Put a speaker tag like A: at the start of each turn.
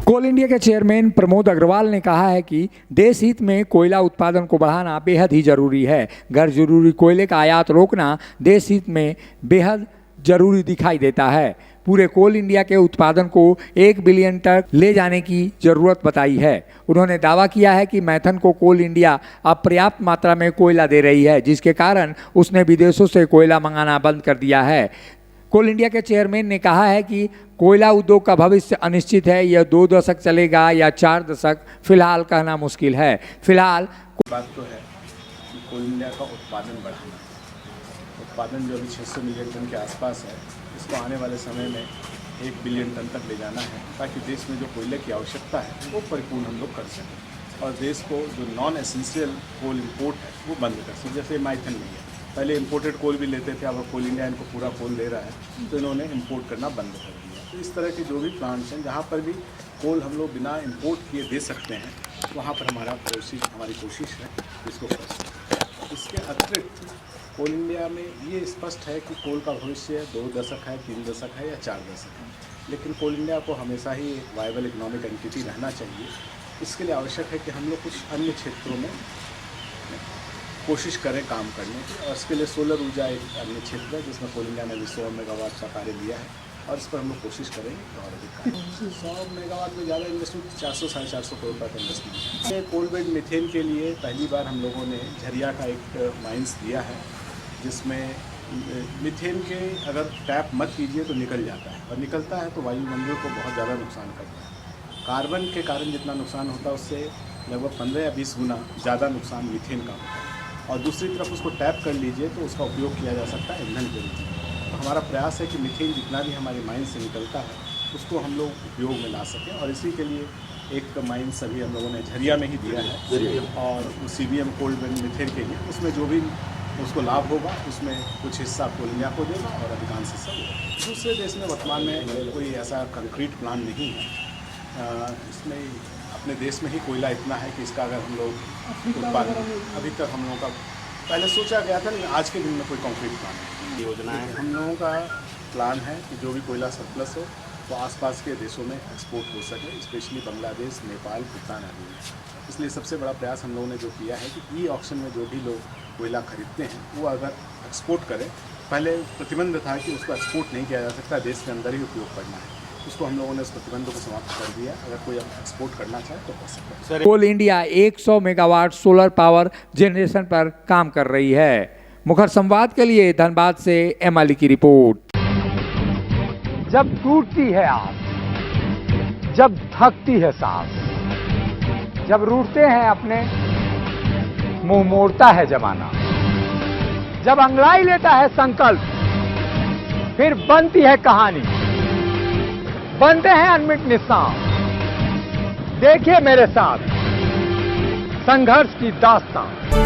A: कोल India के chairman Pramod Agarwal ने कहा है कि देश हित में कोयला उत्पादन को बढ़ाना बेहद ही जरूरी है। गैर जरूरी कोयले का आयात रोकना देश हित में बेहद जरूरी दिखाई देता है। पूरे कोल इंडिया के उत्पादन को 1 बिलियन तक ले जाने की जरूरत बताई है। उन्होंने दावा किया है कि मैथन को कोल इंडिया अब पर्याप्त मात्रा में कोयला दे रही है, जिसके कारण उसने विदेशों से कोयला मंगाना बंद कर दिया है। कोल इंडिया के चेयरमैन ने कहा है कि कोयला उद्योग का भविष्य अनिश्चित है। यह 2 दशक चलेगा या 4 दशक, फिलहाल कहना मुश्किल है। फिलहाल
B: बात तो है कि कोल इंडिया का उत्पादन बढ़ाना, उत्पादन जो अभी 600 मिलियन टन के आसपास है, इसको आने वाले समय में 1 बिलियन टन तक ले जाना है, ताकि देश में जो कोयले की आवश्यकता है वो परिपूर्ण हम लोग कर सकें और देश को जो नॉन एसेंशियल कोल इंपोर्ट है वो बंद कर सकें। जैसे माइथन नहीं है, पहले इंपोर्टेड कोल भी लेते थे, अब कोल इंडिया इनको पूरा कोल दे रहा है, तो इन्होंने इंपोर्ट करना बंद कर दिया। तो इस तरह के जो भी प्लांट्स हैं जहाँ पर भी कोल हम लोग बिना इंपोर्ट किए दे सकते हैं, वहाँ पर हमारी कोशिश है इसको कर सकते। इसके अतिरिक्त कोल इंडिया में ये स्पष्ट है कि कोल का भविष्य 2 दशक है, 3 दशक है या 4 दशक है, लेकिन कोल इंडिया को हमेशा ही एक वायबल इकोनॉमिक एंटिटी रहना चाहिए। इसके लिए आवश्यक है कि हम लोग कुछ अन्य क्षेत्रों में कोशिश करें काम करने की, और इसके लिए सोलर ऊर्जा एक अन्य क्षेत्र है जिसमें कोल इंडिया ने 100 मेगावाट का कार्य लिया है, और इस पर हम लोग कोशिश करेंगे और अधिक 100 मेगावाट में ज़्यादा इन्वेस्टमेंट 400-450 करोड़ का इन्वेस्टमेंट है। कोल बेड मीथेन के लिए पहली बार हम लोगों ने झरिया का एक माइंस दिया है, जिसमें मीथेन के अगर टैप मत कीजिए तो निकल जाता है, और निकलता है तो वायुमंडल को बहुत ज़्यादा नुकसान करता है। कार्बन के कारण जितना नुकसान होता है उससे लगभग 15 या 20 गुना ज़्यादा नुकसान मीथेन का होता है। और दूसरी तरफ उसको टैप कर लीजिए तो उसका उपयोग किया जा सकता है ईंधन के रूप में। तो हमारा प्रयास है कि मीथेन जितना भी हमारे माइन से निकलता है उसको हम लोग उपयोग में ला सकें, और इसी के लिए एक माइन सभी हम लोगों ने झरिया में ही दिया है, और CBM कोल्ड बेड मीथेन के लिए उसमें जो भी उसको लाभ होगा उसमें कुछ हिस्सा कोल इंडिया को देगा और अधिकांश हिस्सा होगा। दूसरे देश में वर्तमान में कोई ऐसा कंक्रीट प्लान नहीं है। इसमें अपने देश में ही कोयला इतना है कि इसका अगर हम लोग उत्पादन अभी तक हम लोगों का पहले सोचा गया था, लेकिन आज के दिन में कोई कंक्रीट प्लान नहीं। योजना है हम लोगों का प्लान है कि जो भी कोयला सरप्लस हो वो आसपास के देशों में एक्सपोर्ट हो सके, स्पेशली बांग्लादेश, नेपाल, भूटान आदि में। इसलिए सबसे बड़ा प्रयास हम लोगों ने जो किया है कि ई ऑक्शन में जो भी लोग कोयला खरीदते हैं वो अगर एक्सपोर्ट करें। पहले प्रतिबंध था कि उसको एक्सपोर्ट नहीं किया जा सकता, देश के अंदर ही उपयोग करना है। उसको हम लोगों ने उस प्रतिबंध को समाप्त कर दिया। अगर कोई एक्सपोर्ट करना चाहे तो कर सकता है।
A: Coal India 100 megawatt solar power generation पर काम कर रही है। मुखर संवाद के लिए धनबाद से एम अली की रिपोर्ट।
C: जब टूटती है आस, जब थकती है सांस, जब रूठते हैं अपने, मुंह मोड़ता है जमाना, जब अंगड़ाई लेता है संकल्प, फिर बनती है कहानी, बनते हैं अनमिट निशान। देखिए मेरे साथ संघर्ष की दास्तान।